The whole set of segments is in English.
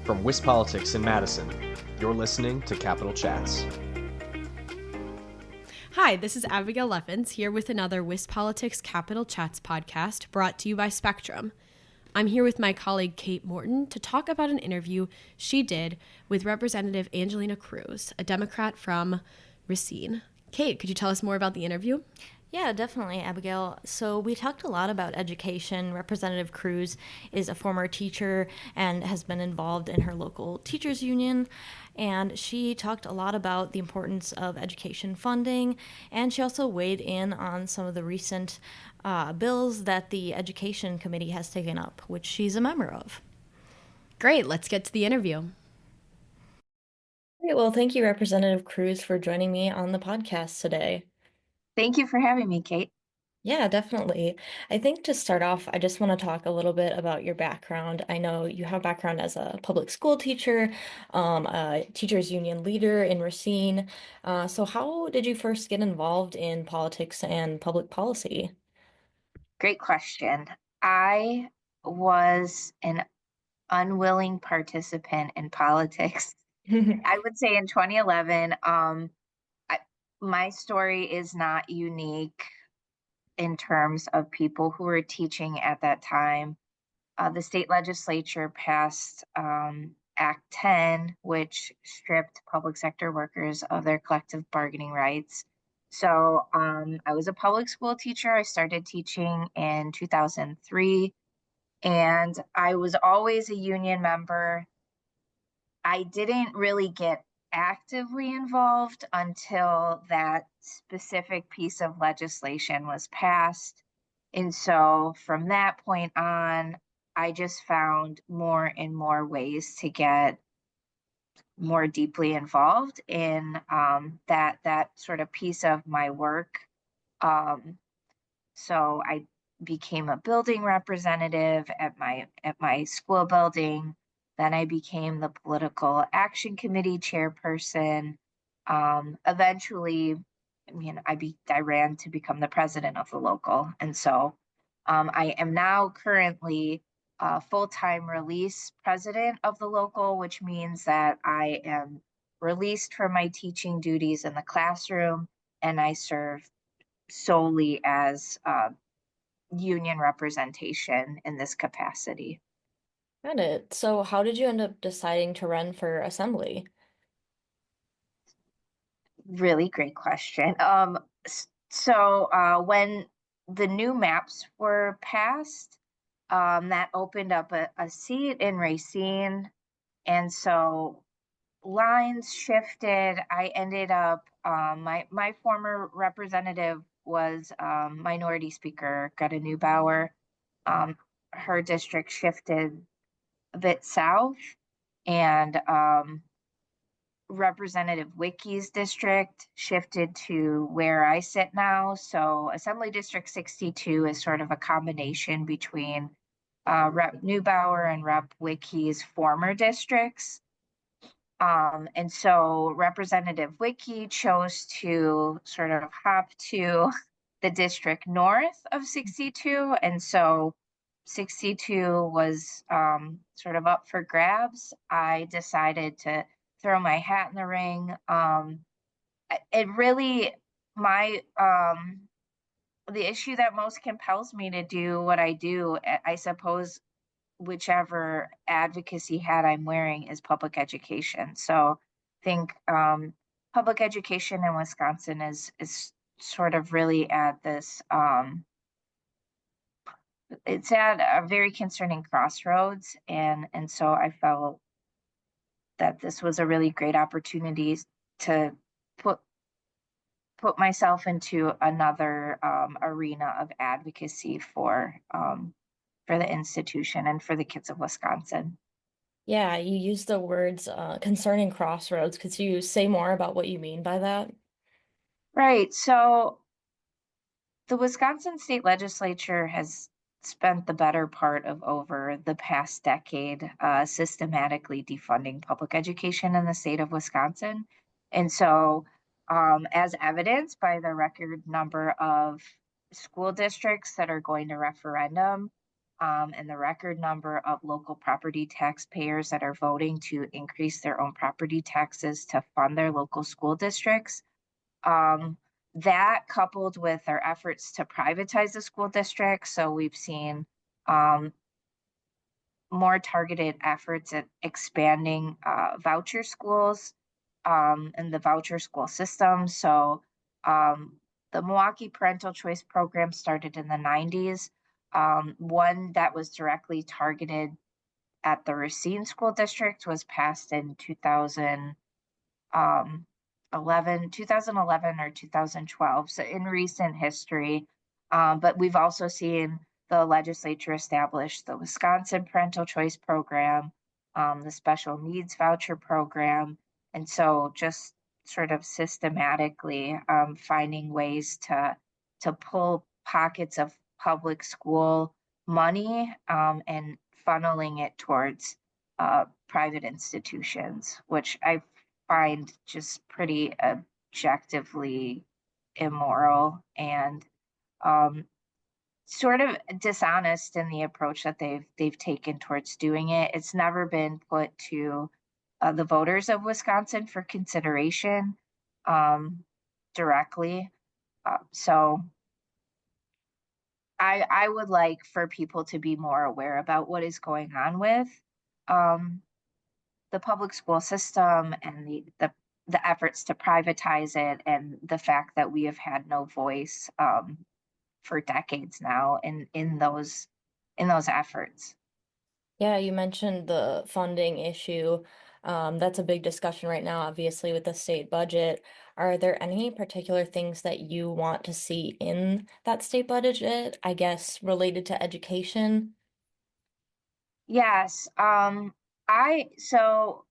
From WisPolitics in Madison, you're listening to Capital Chats. Hi, this is Abigail Leffens here with another WisPolitics Capital Chats podcast brought to you by Spectrum. I'm here with my colleague Kate Morton to talk about an interview she did with Representative Angelina Cruz, a Democrat from Racine. Kate, could you tell us more about the interview? Yeah, definitely, Abigail. So we talked a lot about education. Representative Cruz is a former teacher and has been involved in her local teachers union. And she talked a lot about the importance of education funding. And she also weighed in on some of the recent bills that the Education Committee has taken up, which she's a member of. Great, let's get to the interview. Great. Well, thank you, Representative Cruz, for joining me on the podcast today. Thank you for having me, Kate. Yeah, definitely. I think to start off, I just want to talk a little bit about your background. I know you have background as a public school teacher, a teachers union leader in Racine. So how did you first get involved in politics and public policy? Great question. I was an unwilling participant in politics. I would say in 2011, my story is not unique in terms of people who were teaching at that time. The state legislature passed Act 10, which stripped public sector workers of their collective bargaining rights. So I was a public school teacher. I started teaching in 2003, and I was always a union member. I didn't really get actively involved until that specific piece of legislation was passed. And so from that point on, I just found more and more ways to get more deeply involved in that sort of piece of my work. So I became a building representative at my school building. Then I became the political action committee chairperson. Eventually, I ran to become the president of the local, and so I am now currently full-time release president of the local, which means that I am released from my teaching duties in the classroom, and I serve solely as union representation in this capacity. Got it. So how did you end up deciding to run for assembly? Really great question. So when the new maps were passed, that opened up a seat in Racine. And so lines shifted. I ended up, my former representative was Minority Speaker Greta Neubauer. Her district shifted a bit south, and Representative Wickie's district shifted to where I sit now. So Assembly District 62 is sort of a combination between Rep Neubauer and Rep Wickie's former districts. And so Representative Wickie chose to sort of hop to the district north of 62. And so 62 was sort of up for grabs. I decided to throw my hat in the ring. It really, the issue that most compels me to do what I do, I suppose, whichever advocacy hat I'm wearing, is public education. So I think public education in Wisconsin is sort of really at this, it's at a very concerning crossroads. And so I felt that this was a really great opportunity to put myself into another arena of advocacy for the institution and for the kids of Wisconsin. Yeah, you used the words concerning crossroads. Could you say more about what you mean by that? Right. So the Wisconsin state legislature has spent the better part of over the past decade systematically defunding public education in the state of Wisconsin. And so, as evidenced by the record number of school districts that are going to referendum, and the record number of local property taxpayers that are voting to increase their own property taxes to fund their local school districts. Um, that coupled with our efforts to privatize the school district. So we've seen more targeted efforts at expanding voucher schools and the voucher school system. So the Milwaukee Parental Choice Program started in the 90s. One that was directly targeted at the Racine School District was passed in 2011 or 2012, so in recent history. But we've also seen the legislature establish the Wisconsin Parental Choice Program, the Special Needs Voucher Program, and so just sort of systematically finding ways to pull pockets of public school money and funneling it towards private institutions, which I find just pretty objectively immoral and um, sort of dishonest in the approach that they've taken towards doing it. It's never been put to the voters of Wisconsin for consideration um, directly. So I would like for people to be more aware about what is going on with um, the public school system and the efforts to privatize it and the fact that we have had no voice for decades now in those efforts. Yeah, you mentioned the funding issue. That's a big discussion right now, obviously, with the state budget. Are there any particular things that you want to see in that state budget, I guess, related to education? Yes, I so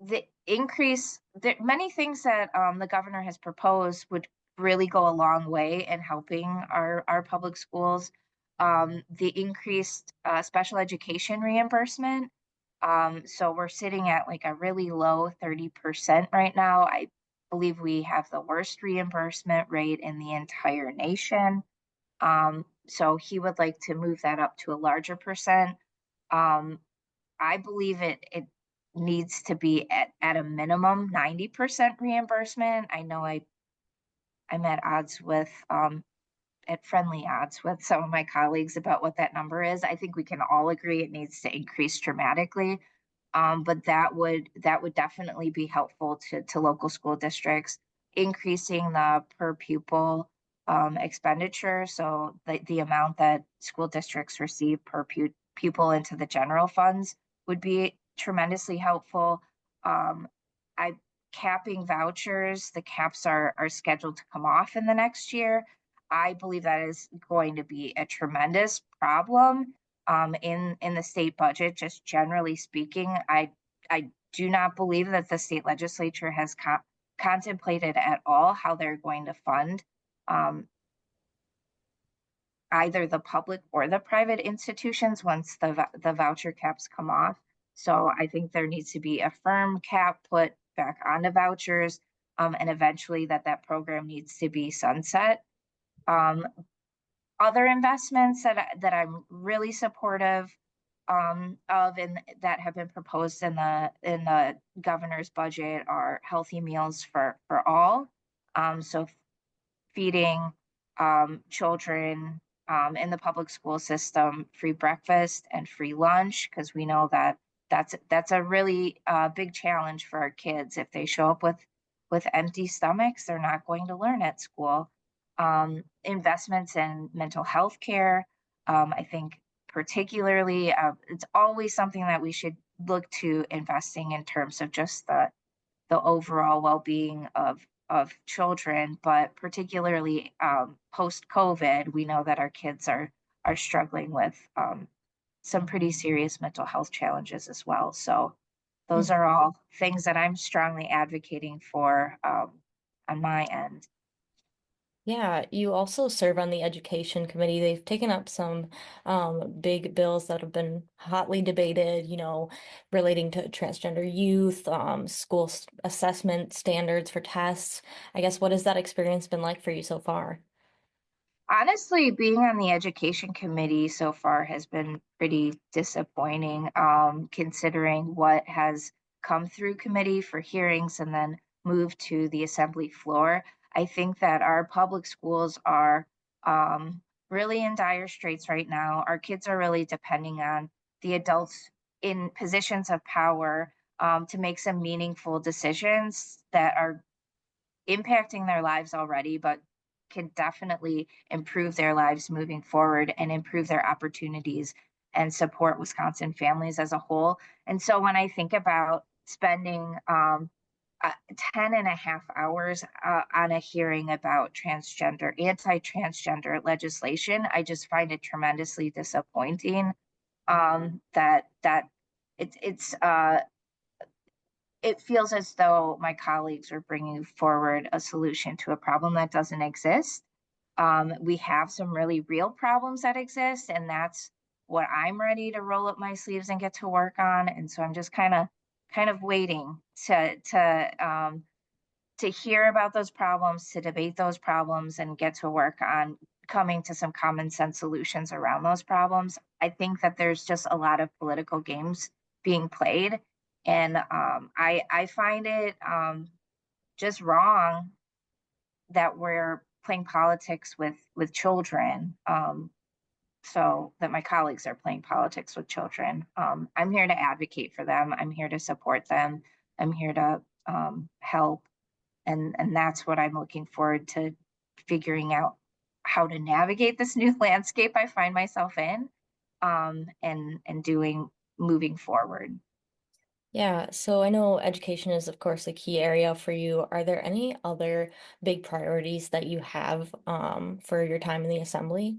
the increase there many things that the governor has proposed would really go a long way in helping our public schools. The increased special education reimbursement. So we're sitting at like a really low 30% right now. I believe we have the worst reimbursement rate in the entire nation. So he would like to move that up to a larger percent. Um, I believe it needs to be at a minimum 90% reimbursement. I know I'm at friendly odds with some of my colleagues about what that number is. I think we can all agree it needs to increase dramatically. But that would definitely be helpful to local school districts, increasing the per pupil expenditure. So the amount that school districts receive per pupil into the general funds would be tremendously helpful. Um, I capping vouchers, the caps are scheduled to come off in the next year. I believe that is going to be a tremendous problem in the state budget. Just generally speaking, I do not believe that the state legislature has contemplated at all how they're going to fund um, either the public or the private institutions once the voucher caps come off. So I think there needs to be a firm cap put back on the vouchers, and eventually that program needs to be sunset. Um, Other investments that I'm really supportive of and that have been proposed in the governor's budget are healthy meals for all. So feeding children in the public school system free breakfast and free lunch, because we know that that's a really big challenge for our kids. If they show up with empty stomachs, they're not going to learn at school. Investments in mental health care, I think particularly, it's always something that we should look to investing in terms of just the overall well-being of children, but particularly post-COVID, we know that our kids are struggling with some pretty serious mental health challenges as well. So those are all things that I'm strongly advocating for on my end. Yeah, you also serve on the education committee. They've taken up some big bills that have been hotly debated, relating to transgender youth, school assessment standards for tests. I guess what has that experience been like for you so far? Honestly, being on the education committee so far has been pretty disappointing, considering what has come through committee for hearings and then moved to the assembly floor. I think that our public schools are um, really in dire straits right now. Our kids are really depending on the adults in positions of power to make some meaningful decisions that are impacting their lives already, but can definitely improve their lives moving forward and improve their opportunities and support Wisconsin families as a whole. And so when I think about spending 10 and a half hours on a hearing about anti-transgender legislation, I just find it tremendously disappointing that it feels as though my colleagues are bringing forward a solution to a problem that doesn't exist. We have some really real problems that exist, and that's what I'm ready to roll up my sleeves and get to work on. And so I'm just kind of waiting to hear about those problems, to debate those problems, and get to work on coming to some common sense solutions around those problems. I think that there's just a lot of political games being played, and I find it just wrong that we're playing politics with children. So that my colleagues are playing politics with children. I'm here to advocate for them. I'm here to support them. I'm here to help, and that's what I'm looking forward to figuring out how to navigate this new landscape I find myself in, and doing moving forward. Yeah, so I know education is, of course, a key area for you. Are there any other big priorities that you have for your time in the assembly?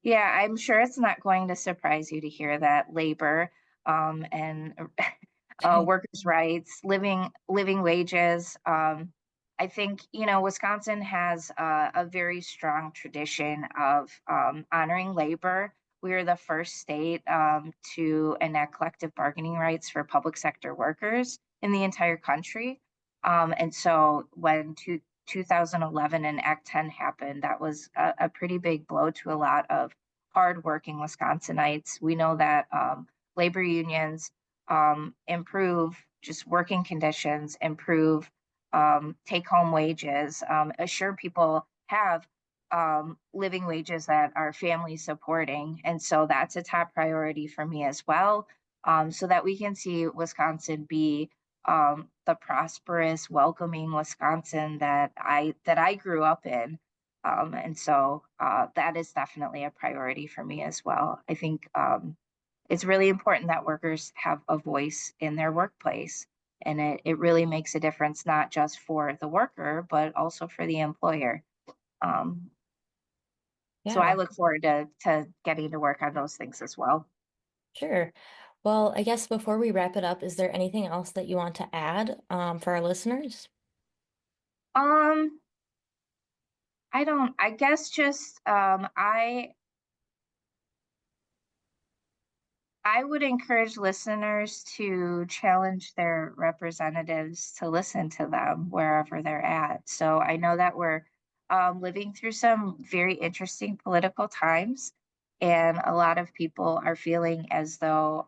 Yeah, I'm sure it's not going to surprise you to hear that labor and workers' rights, living wages. I think Wisconsin has a very strong tradition of honoring labor. We are the first state to enact collective bargaining rights for public sector workers in the entire country. And so when 2011 and Act 10 happened, that was a pretty big blow to a lot of hardworking Wisconsinites. We know that labor unions improve just working conditions, improve take home wages, assure people have living wages that are family supporting. And so that's a top priority for me as well, so that we can see Wisconsin be the prosperous, welcoming Wisconsin that I grew up in. And so that is definitely a priority for me as well. I think it's really important that workers have a voice in their workplace. And it really makes a difference, not just for the worker, but also for the employer. Um, so I Yeah, look forward to getting to work on those things as well. sure. Well, I guess before we wrap it up, is there anything else that you want to add for our listeners? Um, I guess just I would encourage listeners to challenge their representatives to listen to them wherever they're at. So I know that we're living through some very interesting political times, and a lot of people are feeling as though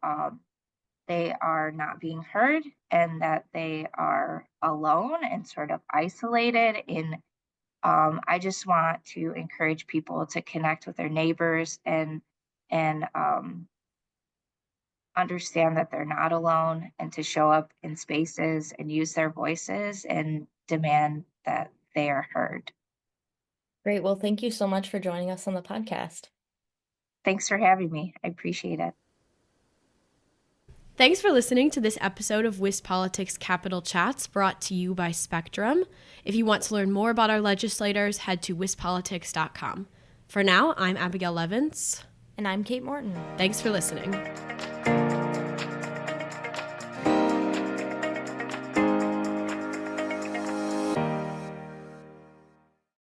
they are not being heard and that they are alone and sort of isolated. In I just want to encourage people to connect with their neighbors and understand that they're not alone, and to show up in spaces and use their voices and demand that they are heard. Great. Well, thank you so much for joining us on the podcast. Thanks for having me. I appreciate it. Thanks for listening to this episode of WIS Politics Capital Chats, brought to you by Spectrum. If you want to learn more about our legislators, head to wispolitics.com. For now, I'm Abigail Levins. And I'm Kate Morton. Thanks for listening.